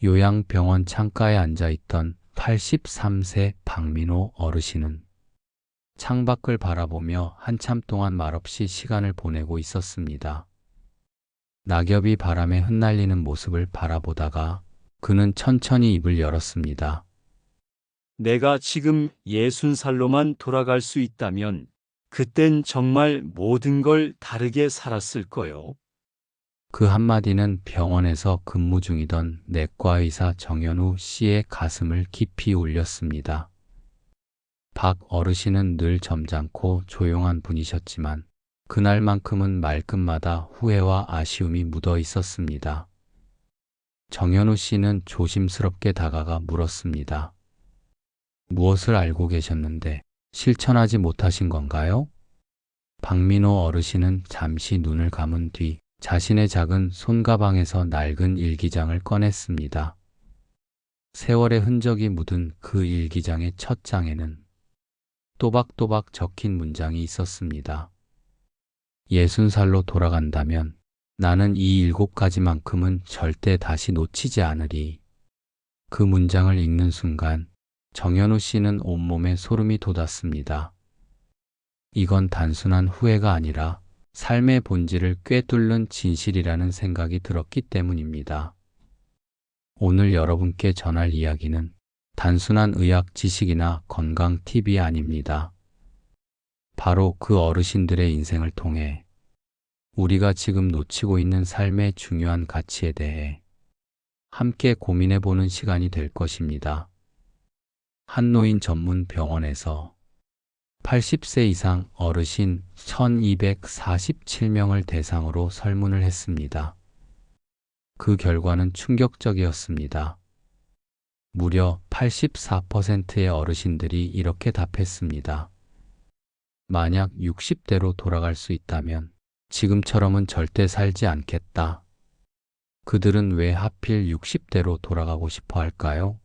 요양병원 창가에 앉아있던 83세 박민호 어르신은 창밖을 바라보며 한참 동안 말없이 시간을 보내고 있었습니다. 낙엽이 바람에 흩날리는 모습을 바라보다가 그는 천천히 입을 열었습니다. 내가 지금 60살로만 돌아갈 수 있다면 그땐 정말 모든 걸 다르게 살았을 거요. 그 한마디는 병원에서 근무 중이던 내과의사 정현우 씨의 가슴을 깊이 울렸습니다. 박 어르신은 늘 점잖고 조용한 분이셨지만 그날만큼은 말끝마다 후회와 아쉬움이 묻어 있었습니다. 정현우 씨는 조심스럽게 다가가 물었습니다. 무엇을 알고 계셨는데 실천하지 못하신 건가요? 박민호 어르신은 잠시 눈을 감은 뒤 자신의 작은 손가방에서 낡은 일기장을 꺼냈습니다. 세월의 흔적이 묻은 그 일기장의 첫 장에는 또박또박 적힌 문장이 있었습니다. 60살로 돌아간다면 나는 이 7가지만큼은 절대 다시 놓치지 않으리. 그 문장을 읽는 순간 정현우 씨는 온몸에 소름이 돋았습니다. 이건 단순한 후회가 아니라 삶의 본질을 꿰뚫는 진실이라는 생각이 들었기 때문입니다. 오늘 여러분께 전할 이야기는 단순한 의학 지식이나 건강 팁이 아닙니다. 바로 그 어르신들의 인생을 통해 우리가 지금 놓치고 있는 삶의 중요한 가치에 대해 함께 고민해 보는 시간이 될 것입니다. 한노인 전문 병원에서 80세 이상 어르신 1247명을 대상으로 설문을 했습니다. 그 결과는 충격적이었습니다. 무려 84%의 어르신들이 이렇게 답했습니다. 만약 60대로 돌아갈 수 있다면 지금처럼은 절대 살지 않겠다. 그들은 왜 하필 60대로 돌아가고 싶어 할까요?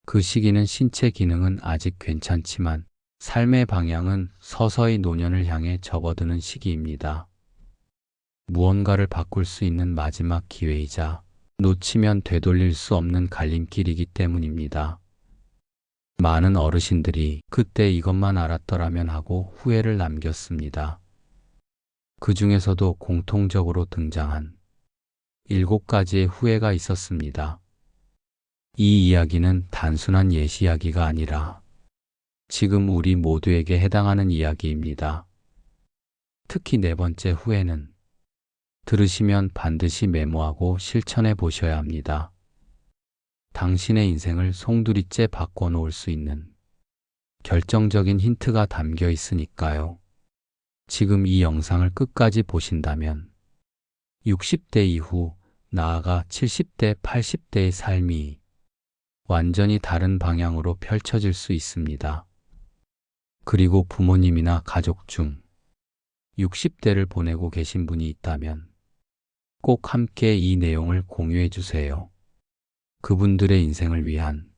그 시기는 신체 기능은 아직 괜찮지만 삶의 방향은 서서히 노년을 향해 접어드는 시기입니다. 무언가를 바꿀 수 있는 마지막 기회이자 놓치면 되돌릴 수 없는 갈림길이기 때문입니다. 많은 어르신들이 그때 이것만 알았더라면 하고 후회를 남겼습니다. 그 중에서도 공통적으로 등장한 7가지의 후회가 있었습니다. 이 이야기는 단순한 예시 이야기가 아니라 지금 우리 모두에게 해당하는 이야기입니다. 특히 4번째 후회는 들으시면 반드시 메모하고 실천해 보셔야 합니다. 당신의 인생을 송두리째 바꿔놓을 수 있는 결정적인 힌트가 담겨 있으니까요. 지금 이 영상을 끝까지 보신다면 60대 이후 나아가 70대, 80대의 삶이 완전히 다른 방향으로 펼쳐질 수 있습니다. 그리고 부모님이나 가족 중 60대를 보내고 계신 분이 있다면 꼭 함께 이 내용을 공유해 주세요. 그분들의 인생을 위한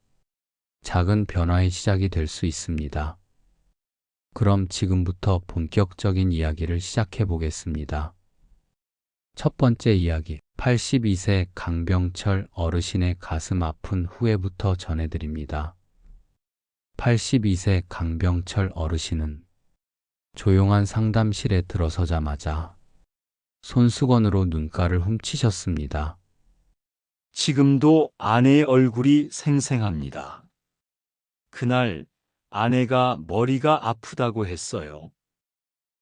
작은 변화의 시작이 될 수 있습니다. 그럼 지금부터 본격적인 이야기를 시작해 보겠습니다. 첫 번째 이야기, 82세 강병철 어르신의 가슴 아픈 후회부터 전해드립니다. 82세 강병철 어르신은 조용한 상담실에 들어서자마자 손수건으로 눈가를 훔치셨습니다. 지금도 아내의 얼굴이 생생합니다. 그날 아내가 머리가 아프다고 했어요.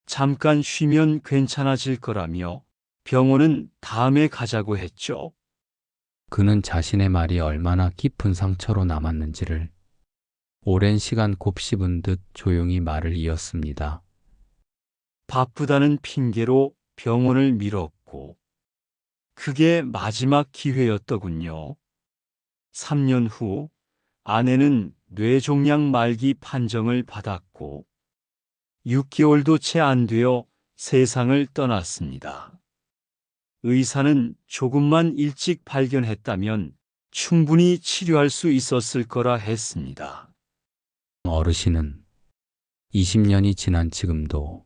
잠깐 쉬면 괜찮아질 거라며 병원은 다음에 가자고 했죠. 그는 자신의 말이 얼마나 깊은 상처로 남았는지를 오랜 시간 곱씹은 듯 조용히 말을 이었습니다. 바쁘다는 핑계로 병원을 미뤘고 그게 마지막 기회였더군요. 3년 후 아내는 뇌종양 말기 판정을 받았고 6개월도 채 안 되어 세상을 떠났습니다. 의사는 조금만 일찍 발견했다면 충분히 치료할 수 있었을 거라 했습니다. 어르신은 20년이 지난 지금도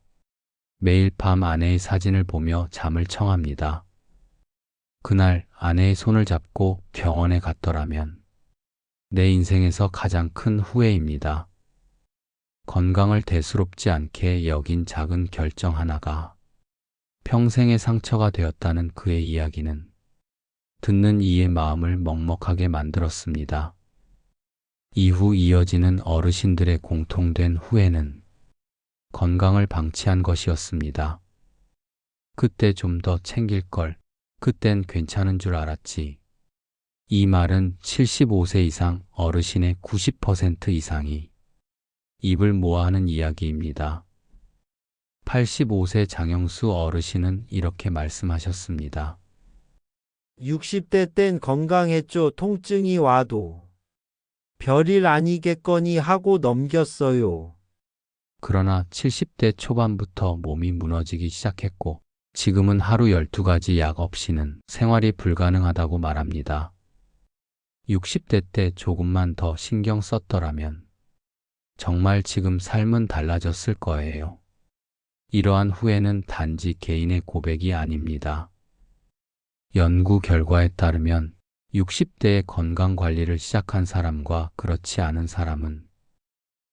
매일 밤 아내의 사진을 보며 잠을 청합니다. 그날 아내의 손을 잡고 병원에 갔더라면 내 인생에서 가장 큰 후회입니다. 건강을 대수롭지 않게 여긴 작은 결정 하나가 평생의 상처가 되었다는 그의 이야기는 듣는 이의 마음을 먹먹하게 만들었습니다. 이후 이어지는 어르신들의 공통된 후회는 건강을 방치한 것이었습니다. 그때 좀 더 챙길 걸, 그땐 괜찮은 줄 알았지. 이 말은 75세 이상 어르신의 90% 이상이 입을 모아 하는 이야기입니다. 85세 장영수 어르신은 이렇게 말씀하셨습니다. 60대 땐 건강했죠. 통증이 와도. 별일 아니겠거니 하고 넘겼어요. 그러나 70대 초반부터 몸이 무너지기 시작했고 지금은 하루 12가지 약 없이는 생활이 불가능하다고 말합니다. 60대 때 조금만 더 신경 썼더라면 정말 지금 삶은 달라졌을 거예요. 이러한 후회는 단지 개인의 고백이 아닙니다. 연구 결과에 따르면 60대에 건강 관리를 시작한 사람과 그렇지 않은 사람은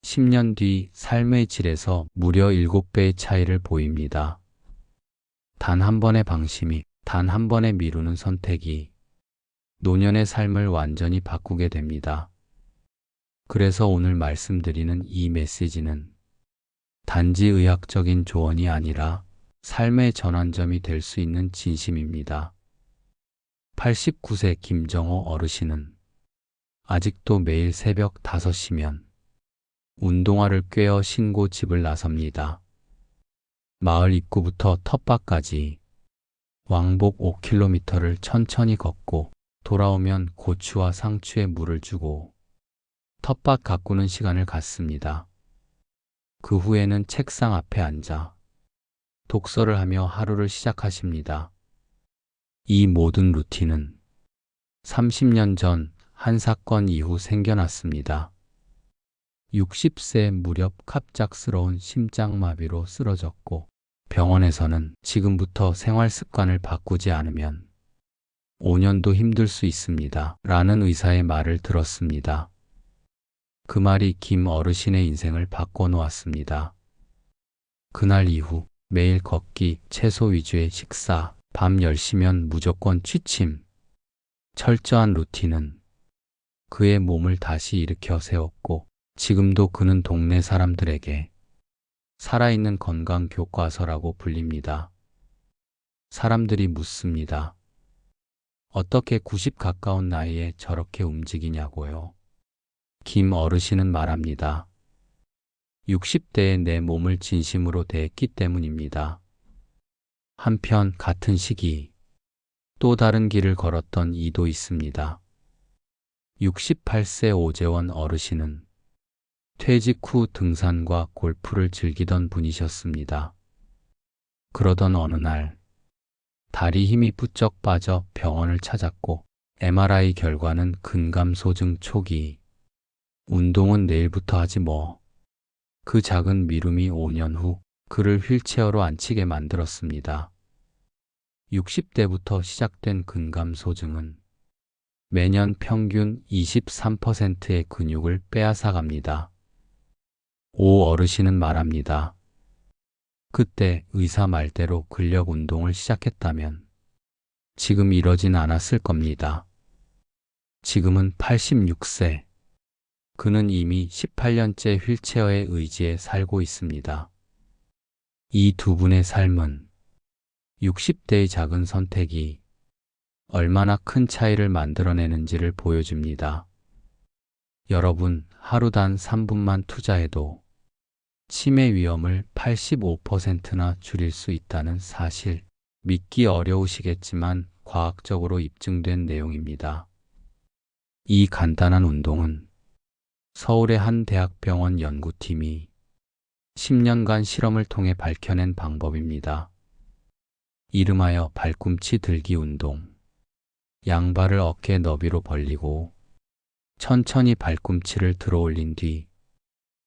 10년 뒤 삶의 질에서 무려 7배의 차이를 보입니다. 단 한 번의 방심이, 단 한 번의 미루는 선택이 노년의 삶을 완전히 바꾸게 됩니다. 그래서 오늘 말씀드리는 이 메시지는 단지 의학적인 조언이 아니라 삶의 전환점이 될 수 있는 진심입니다. 89세 김정호 어르신은 아직도 매일 새벽 5시면 운동화를 꿰어 신고 집을 나섭니다. 마을 입구부터 텃밭까지 왕복 5km를 천천히 걷고 돌아오면 고추와 상추에 물을 주고 텃밭 가꾸는 시간을 갖습니다. 그 후에는 책상 앞에 앉아 독서를 하며 하루를 시작하십니다. 이 모든 루틴은 30년 전 한 사건 이후 생겨났습니다. 60세 무렵 갑작스러운 심장마비로 쓰러졌고 병원에서는 지금부터 생활 습관을 바꾸지 않으면 5년도 힘들 수 있습니다. 라는 의사의 말을 들었습니다. 그 말이 김 어르신의 인생을 바꿔놓았습니다. 그날 이후 매일 걷기, 채소 위주의 식사, 밤 10시면 무조건 취침, 철저한 루틴은 그의 몸을 다시 일으켜 세웠고 지금도 그는 동네 사람들에게 살아있는 건강 교과서라고 불립니다. 사람들이 묻습니다. 어떻게 90 가까운 나이에 저렇게 움직이냐고요. 김 어르신은 말합니다. 60대에 내 몸을 진심으로 대했기 때문입니다. 한편 같은 시기 또 다른 길을 걸었던 이도 있습니다. 68세 오재원 어르신은 퇴직 후 등산과 골프를 즐기던 분이셨습니다. 그러던 어느 날 다리 힘이 부쩍 빠져 병원을 찾았고 MRI 결과는 근감소증 초기. 운동은 내일부터 하지 뭐. 그 작은 미룸이 5년 후 그를 휠체어로 앉히게 만들었습니다. 60대부터 시작된 근감소증은 매년 평균 23%의 근육을 빼앗아갑니다. 오 어르신은 말합니다. 그때 의사 말대로 근력 운동을 시작했다면 지금 이러진 않았을 겁니다. 지금은 86세. 그는 이미 18년째 휠체어의 의지에 살고 있습니다. 이 두 분의 삶은 60대의 작은 선택이 얼마나 큰 차이를 만들어내는지를 보여줍니다. 여러분, 하루 단 3분만 투자해도 치매 위험을 85%나 줄일 수 있다는 사실, 믿기 어려우시겠지만 과학적으로 입증된 내용입니다. 이 간단한 운동은 서울의 한 대학병원 연구팀이 10년간 실험을 통해 밝혀낸 방법입니다. 이름하여 발꿈치 들기 운동. 양발을 어깨 너비로 벌리고 천천히 발꿈치를 들어 올린 뒤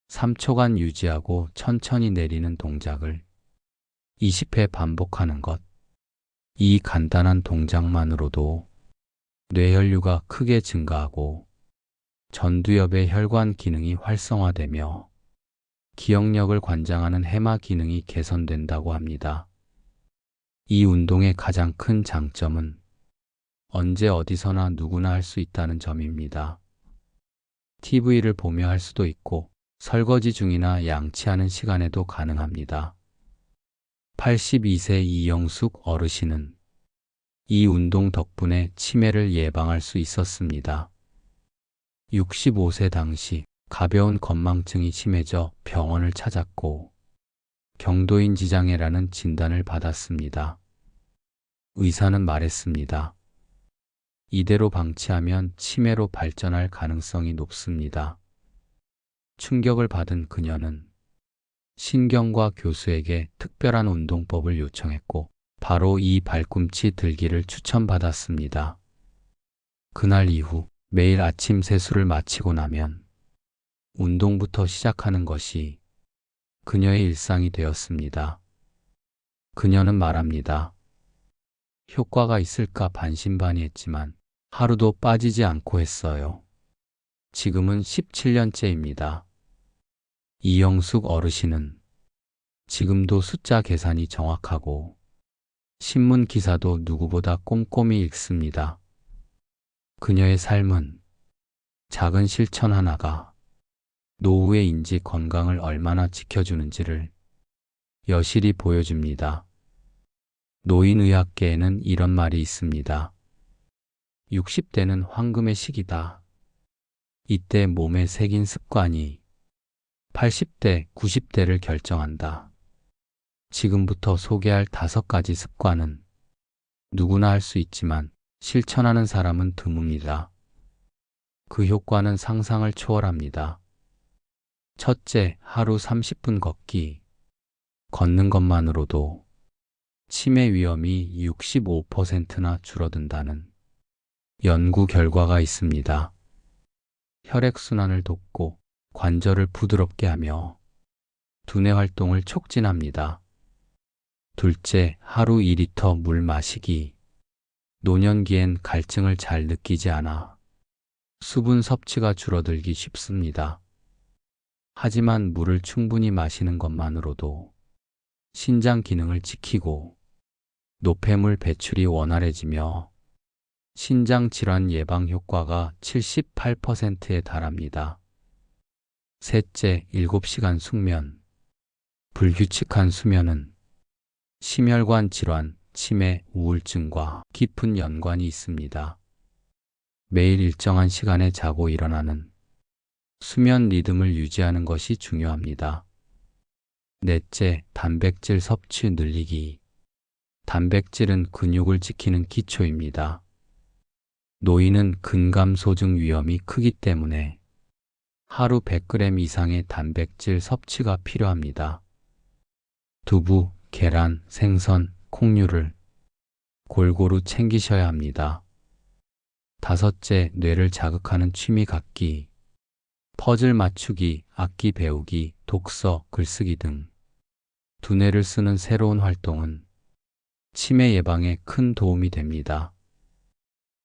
3초간 유지하고 천천히 내리는 동작을 20회 반복하는 것. 이 간단한 동작만으로도 뇌혈류가 크게 증가하고 전두엽의 혈관 기능이 활성화되며 기억력을 관장하는 해마 기능이 개선된다고 합니다. 이 운동의 가장 큰 장점은 언제 어디서나 누구나 할 수 있다는 점입니다. TV를 보며 할 수도 있고 설거지 중이나 양치하는 시간에도 가능합니다. 82세 이영숙 어르신은 이 운동 덕분에 치매를 예방할 수 있었습니다. 65세 당시 가벼운 건망증이 심해져 병원을 찾았고 경도인 지장애라는 진단을 받았습니다. 의사는 말했습니다. 이대로 방치하면 치매로 발전할 가능성이 높습니다. 충격을 받은 그녀는 신경과 교수에게 특별한 운동법을 요청했고 바로 이 발꿈치 들기를 추천받았습니다. 그날 이후 매일 아침 세수를 마치고 나면 운동부터 시작하는 것이 그녀의 일상이 되었습니다. 그녀는 말합니다. 효과가 있을까 반신반의했지만 하루도 빠지지 않고 했어요. 지금은 17년째입니다. 이영숙 어르신은 지금도 숫자 계산이 정확하고 신문 기사도 누구보다 꼼꼼히 읽습니다. 그녀의 삶은 작은 실천 하나가 노후의 인지 건강을 얼마나 지켜주는지를 여실히 보여줍니다. 노인의학계에는 이런 말이 있습니다. 60대는 황금의 시기다. 이때 몸에 새긴 습관이 80대, 90대를 결정한다. 지금부터 소개할 5가지 습관은 누구나 할 수 있지만 실천하는 사람은 드뭅니다. 그 효과는 상상을 초월합니다. 첫째, 하루 30분 걷기. 걷는 것만으로도 치매 위험이 65%나 줄어든다는 연구 결과가 있습니다. 혈액순환을 돕고 관절을 부드럽게 하며 두뇌 활동을 촉진합니다. 둘째, 하루 2리터 물 마시기. 노년기엔 갈증을 잘 느끼지 않아 수분 섭취가 줄어들기 쉽습니다. 하지만 물을 충분히 마시는 것만으로도 신장 기능을 지키고 노폐물 배출이 원활해지며 신장 질환 예방 효과가 78%에 달합니다. 셋째, 7시간 숙면. 불규칙한 수면은 심혈관 질환, 치매, 우울증과 깊은 연관이 있습니다. 매일 일정한 시간에 자고 일어나는 수면 리듬을 유지하는 것이 중요합니다. 넷째, 단백질 섭취 늘리기. 단백질은 근육을 지키는 기초입니다. 노인은 근감소증 위험이 크기 때문에 하루 100g 이상의 단백질 섭취가 필요합니다. 두부, 계란, 생선, 콩류를 골고루 챙기셔야 합니다. 다섯째, 뇌를 자극하는 취미 갖기. 퍼즐 맞추기, 악기 배우기, 독서, 글쓰기 등 두뇌를 쓰는 새로운 활동은 치매 예방에 큰 도움이 됩니다.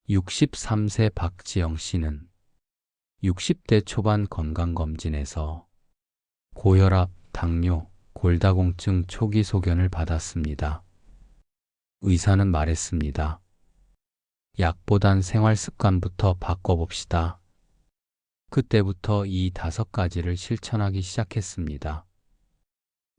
63세 박지영 씨는 60대 초반 건강검진에서 고혈압, 당뇨, 골다공증 초기 소견을 받았습니다. 의사는 말했습니다. 약보단 생활 습관부터 바꿔봅시다. 그때부터 이 5가지를 실천하기 시작했습니다.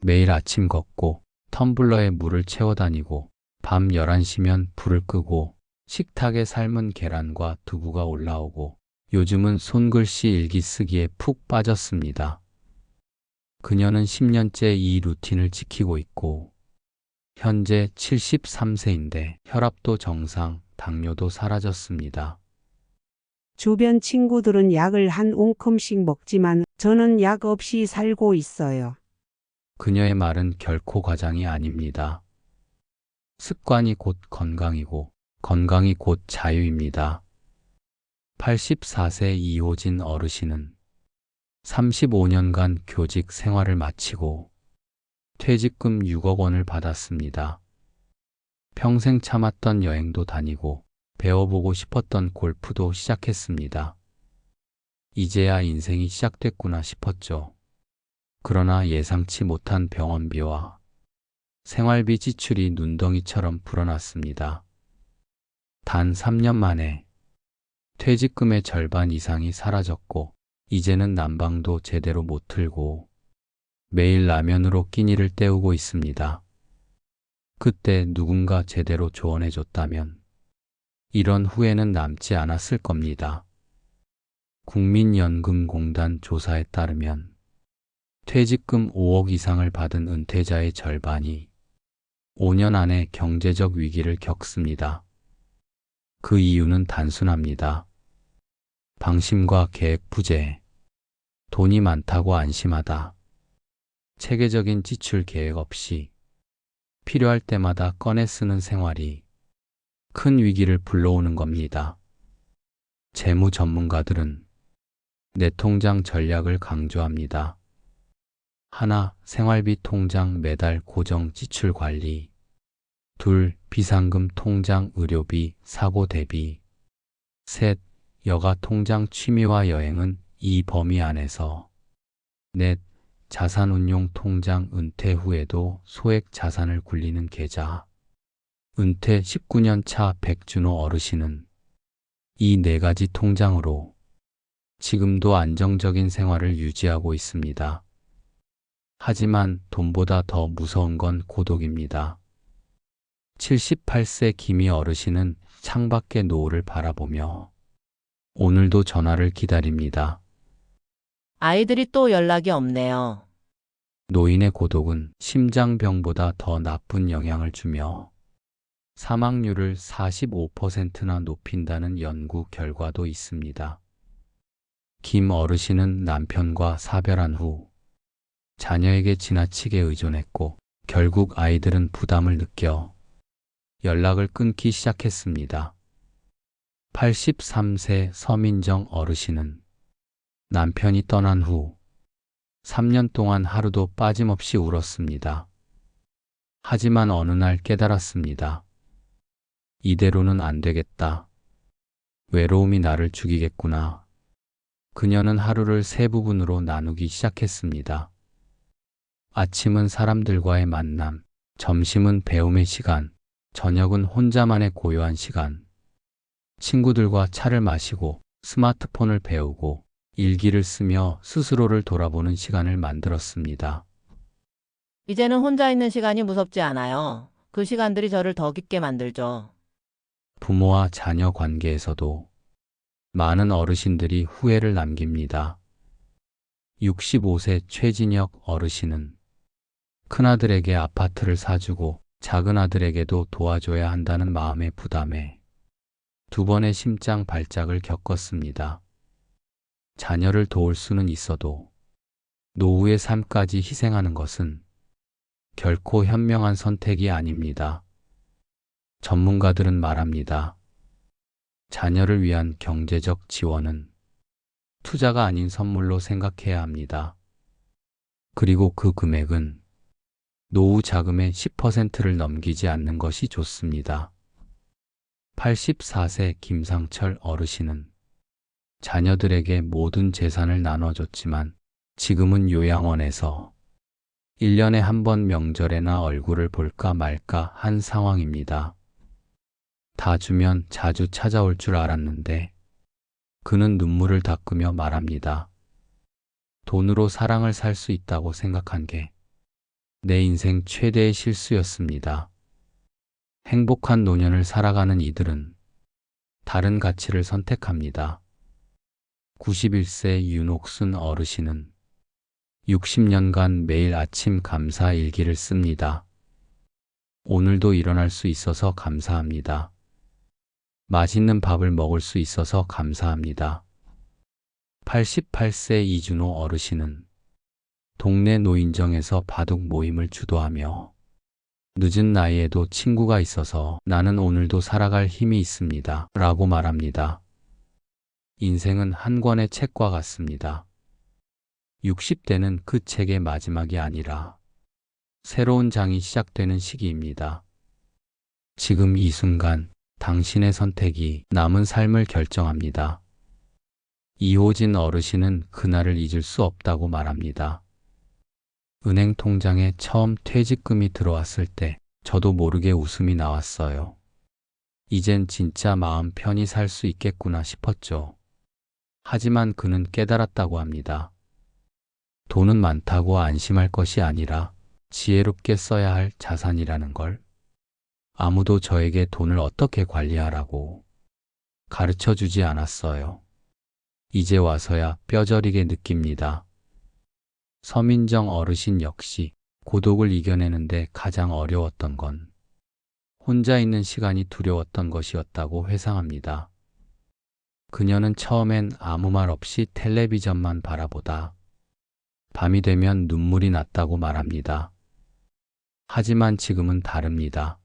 매일 아침 걷고 텀블러에 물을 채워 다니고 밤 11시면 불을 끄고 식탁에 삶은 계란과 두부가 올라오고 요즘은 손글씨 일기 쓰기에 푹 빠졌습니다. 그녀는 10년째 이 루틴을 지키고 있고 현재 73세인데 혈압도 정상, 당뇨도 사라졌습니다. 주변 친구들은 약을 한 움큼씩 먹지만 저는 약 없이 살고 있어요. 그녀의 말은 결코 과장이 아닙니다. 습관이 곧 건강이고 건강이 곧 자유입니다. 84세 이호진 어르신은 35년간 교직 생활을 마치고 퇴직금 6억 원을 받았습니다. 평생 참았던 여행도 다니고 배워보고 싶었던 골프도 시작했습니다. 이제야 인생이 시작됐구나 싶었죠. 그러나 예상치 못한 병원비와 생활비 지출이 눈덩이처럼 불어났습니다. 단 3년 만에 퇴직금의 절반 이상이 사라졌고 이제는 난방도 제대로 못 틀고 매일 라면으로 끼니를 때우고 있습니다. 그때 누군가 제대로 조언해줬다면 이런 후회는 남지 않았을 겁니다. 국민연금공단 조사에 따르면 퇴직금 5억 이상을 받은 은퇴자의 절반이 5년 안에 경제적 위기를 겪습니다. 그 이유는 단순합니다. 방심과 계획 부재, 돈이 많다고 안심하다, 체계적인 지출 계획 없이 필요할 때마다 꺼내 쓰는 생활이 큰 위기를 불러오는 겁니다. 재무 전문가들은 내 통장 전략을 강조합니다. 하나, 생활비 통장 매달 고정 지출 관리. 둘, 비상금 통장 의료비, 사고 대비. 셋, 여가 통장 취미와 여행은 이 범위 안에서. 넷, 자산운용 통장 은퇴 후에도 소액 자산을 굴리는 계좌. 은퇴 19년 차 백준호 어르신은 이 네 가지 통장으로 지금도 안정적인 생활을 유지하고 있습니다. 하지만 돈보다 더 무서운 건 고독입니다. 78세 김희 어르신은 창밖의 노을을 바라보며 오늘도 전화를 기다립니다. 아이들이 또 연락이 없네요. 노인의 고독은 심장병보다 더 나쁜 영향을 주며 사망률을 45%나 높인다는 연구 결과도 있습니다. 김 어르신은 남편과 사별한 후 자녀에게 지나치게 의존했고 결국 아이들은 부담을 느껴 연락을 끊기 시작했습니다. 83세 서민정 어르신은 남편이 떠난 후 3년 동안 하루도 빠짐없이 울었습니다. 하지만 어느 날 깨달았습니다. 이대로는 안 되겠다. 외로움이 나를 죽이겠구나. 그녀는 하루를 세 부분으로 나누기 시작했습니다. 아침은 사람들과의 만남, 점심은 배움의 시간, 저녁은 혼자만의 고요한 시간. 친구들과 차를 마시고 스마트폰을 배우고 일기를 쓰며 스스로를 돌아보는 시간을 만들었습니다. 이제는 혼자 있는 시간이 무섭지 않아요. 그 시간들이 저를 더 깊게 만들죠. 부모와 자녀 관계에서도 많은 어르신들이 후회를 남깁니다. 65세 최진혁 어르신은 큰아들에게 아파트를 사주고 작은 아들에게도 도와줘야 한다는 마음의 부담에 두 번의 심장 발작을 겪었습니다. 자녀를 도울 수는 있어도 노후의 삶까지 희생하는 것은 결코 현명한 선택이 아닙니다. 전문가들은 말합니다. 자녀를 위한 경제적 지원은 투자가 아닌 선물로 생각해야 합니다. 그리고 그 금액은 노후 자금의 10%를 넘기지 않는 것이 좋습니다. 84세 김상철 어르신은 자녀들에게 모든 재산을 나눠줬지만 지금은 요양원에서 1년에 한 번 명절에나 얼굴을 볼까 말까 한 상황입니다. 다 주면 자주 찾아올 줄 알았는데 그는 눈물을 닦으며 말합니다. 돈으로 사랑을 살 수 있다고 생각한 게 내 인생 최대의 실수였습니다. 행복한 노년을 살아가는 이들은 다른 가치를 선택합니다. 91세 윤옥순 어르신은 60년간 매일 아침 감사 일기를 씁니다. 오늘도 일어날 수 있어서 감사합니다. 맛있는 밥을 먹을 수 있어서 감사합니다. 88세 이준호 어르신은 동네 노인정에서 바둑 모임을 주도하며 늦은 나이에도 친구가 있어서 나는 오늘도 살아갈 힘이 있습니다. 라고 말합니다. 인생은 한 권의 책과 같습니다. 60대는 그 책의 마지막이 아니라 새로운 장이 시작되는 시기입니다. 지금 이 순간 당신의 선택이 남은 삶을 결정합니다. 이호진 어르신은 그날을 잊을 수 없다고 말합니다. 은행 통장에 처음 퇴직금이 들어왔을 때 저도 모르게 웃음이 나왔어요. 이젠 진짜 마음 편히 살 수 있겠구나 싶었죠. 하지만 그는 깨달았다고 합니다. 돈은 많다고 안심할 것이 아니라 지혜롭게 써야 할 자산이라는 걸. 아무도 저에게 돈을 어떻게 관리하라고 가르쳐 주지 않았어요. 이제 와서야 뼈저리게 느낍니다. 서민정 어르신 역시 고독을 이겨내는데 가장 어려웠던 건 혼자 있는 시간이 두려웠던 것이었다고 회상합니다. 그녀는 처음엔 아무 말 없이 텔레비전만 바라보다 밤이 되면 눈물이 났다고 말합니다. 하지만 지금은 다릅니다.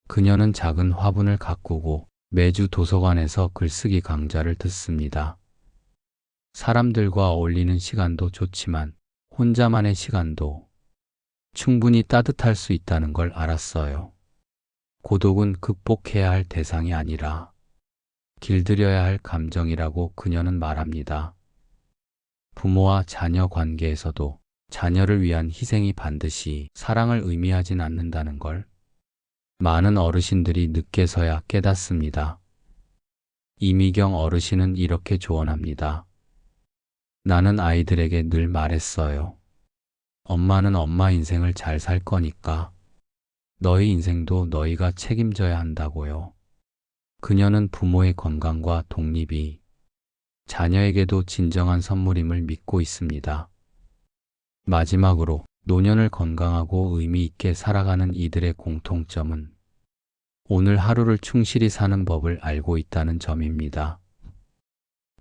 그녀는 작은 화분을 가꾸고 매주 도서관에서 글쓰기 강좌를 듣습니다. 사람들과 어울리는 시간도 좋지만 혼자만의 시간도 충분히 따뜻할 수 있다는 걸 알았어요. 고독은 극복해야 할 대상이 아니라 길들여야 할 감정이라고 그녀는 말합니다. 부모와 자녀 관계에서도 자녀를 위한 희생이 반드시 사랑을 의미하진 않는다는 걸 많은 어르신들이 늦게서야 깨닫습니다. 이미경 어르신은 이렇게 조언합니다. 나는 아이들에게 늘 말했어요. 엄마는 엄마 인생을 잘 살 거니까 너희 인생도 너희가 책임져야 한다고요. 그녀는 부모의 건강과 독립이 자녀에게도 진정한 선물임을 믿고 있습니다. 마지막으로 노년을 건강하고 의미 있게 살아가는 이들의 공통점은 오늘 하루를 충실히 사는 법을 알고 있다는 점입니다.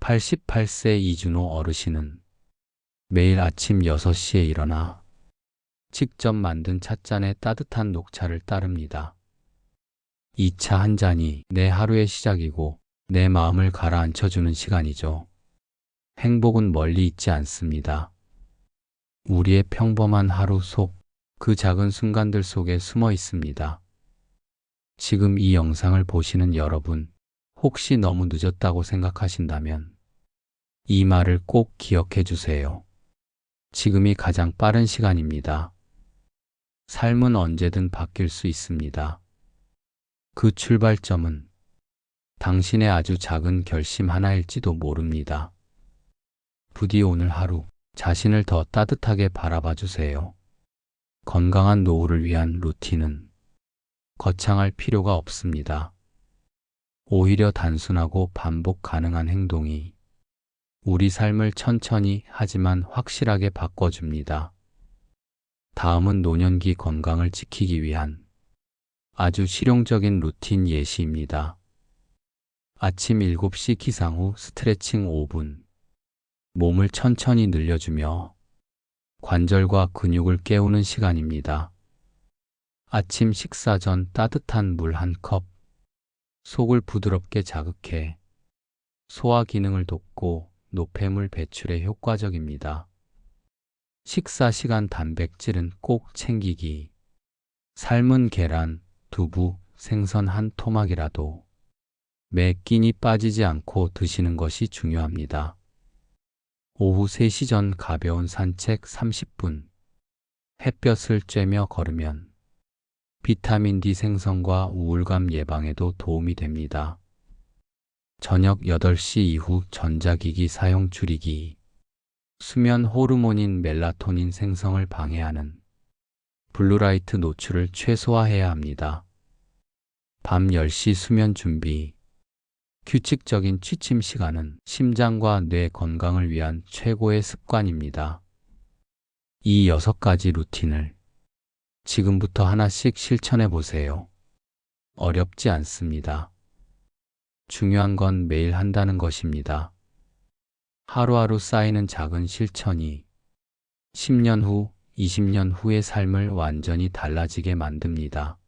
88세 이준호 어르신은 매일 아침 6시에 일어나 직접 만든 찻잔에 따뜻한 녹차를 따릅니다. 이 차 한 잔이 내 하루의 시작이고 내 마음을 가라앉혀주는 시간이죠. 행복은 멀리 있지 않습니다. 우리의 평범한 하루 속 그 작은 순간들 속에 숨어 있습니다. 지금 이 영상을 보시는 여러분, 혹시 너무 늦었다고 생각하신다면 이 말을 꼭 기억해 주세요. 지금이 가장 빠른 시간입니다. 삶은 언제든 바뀔 수 있습니다. 그 출발점은 당신의 아주 작은 결심 하나일지도 모릅니다. 부디 오늘 하루 자신을 더 따뜻하게 바라봐 주세요. 건강한 노후를 위한 루틴은 거창할 필요가 없습니다. 오히려 단순하고 반복 가능한 행동이 우리 삶을 천천히 하지만 확실하게 바꿔줍니다. 다음은 노년기 건강을 지키기 위한 아주 실용적인 루틴 예시입니다. 아침 7시 기상 후 스트레칭 5분. 몸을 천천히 늘려주며 관절과 근육을 깨우는 시간입니다. 아침 식사 전 따뜻한 물 1컵. 속을 부드럽게 자극해 소화 기능을 돕고 노폐물 배출에 효과적입니다. 식사 시간 단백질은 꼭 챙기기. 삶은 계란, 두부, 생선 한 토막이라도 매 끼니 빠지지 않고 드시는 것이 중요합니다. 오후 3시 전 가벼운 산책 30분. 햇볕을 쬐며 걸으면 비타민 D 생성과 우울감 예방에도 도움이 됩니다. 저녁 8시 이후 전자기기 사용 줄이기. 수면 호르몬인 멜라토닌 생성을 방해하는 블루라이트 노출을 최소화해야 합니다. 밤 10시 수면 준비. 규칙적인 취침 시간은 심장과 뇌 건강을 위한 최고의 습관입니다. 이 6가지 루틴을 지금부터 하나씩 실천해 보세요. 어렵지 않습니다. 중요한 건 매일 한다는 것입니다. 하루하루 쌓이는 작은 실천이 10년 후, 20년 후의 삶을 완전히 달라지게 만듭니다.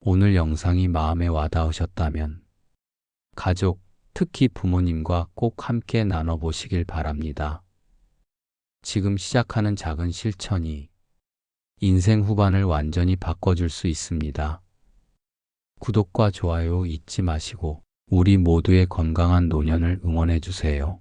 오늘 영상이 마음에 와닿으셨다면 가족, 특히 부모님과 꼭 함께 나눠보시길 바랍니다. 지금 시작하는 작은 실천이 인생 후반을 완전히 바꿔줄 수 있습니다. 구독과 좋아요 잊지 마시고 우리 모두의 건강한 노년을 응원해 주세요.